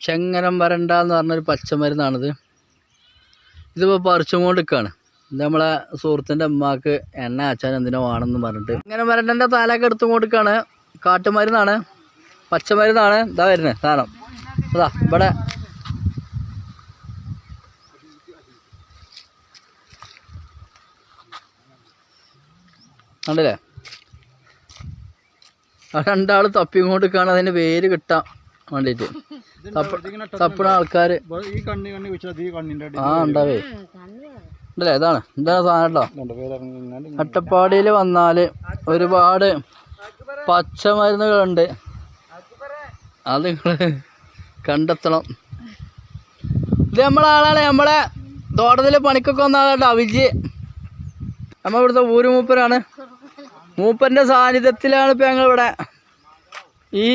ചെങ്ങരം വരണ്ട എന്ന് പറഞ്ഞൊരു പച്ചമരുന്നാണിത്. ഇതിപ്പോൾ പറിച്ചുകൊണ്ടിരിക്കുകയാണ്. ഇത് നമ്മളെ സുഹൃത്തിൻ്റെ അമ്മക്ക് എണ്ണ അച്ഛൻ എന്തിനോ വേണമെന്ന് പറഞ്ഞിട്ട് ചെങ്ങരം വരണ്ടൻ്റെ തലയൊക്കെ എടുത്തുകൊണ്ടിരിക്കുകയാണ്. കാട്ടുമരുന്നാണ്, പച്ചമരുന്നാണ്. ഇതാ വരുന്നത് സാധനം. അതാ ഇവിടെ കണ്ടില്ലേ, ആ രണ്ടാൾ തപ്പിക്കൊണ്ടിരിക്കുകയാണ് അതിൻ്റെ വേര് കിട്ടാൻ വേണ്ടിയിട്ട്. തപ്പണ ആൾക്കാർ ഉണ്ടാവേ ഉണ്ടല്ലേ. ഇതാണ് സാധനം കേട്ടോ. അട്ടപ്പാടിയിൽ വന്നാൽ ഒരുപാട് പച്ചമരുന്നുകളുണ്ട്, അത് നിങ്ങൾ കണ്ടെത്തണം. ഇത് നമ്മളെ ആളാണ്, നമ്മളെ തോട്ടത്തിൽ പണിക്കൊക്കെ വന്ന ആളാണ് അവിജി. നമ്മൾ ഇവിടുത്തെ ഊരുമൂപ്പരാണ്. മൂപ്പൻ്റെ സാന്നിധ്യത്തിലാണ് ഇപ്പം ഞങ്ങളിവിടെ ഈ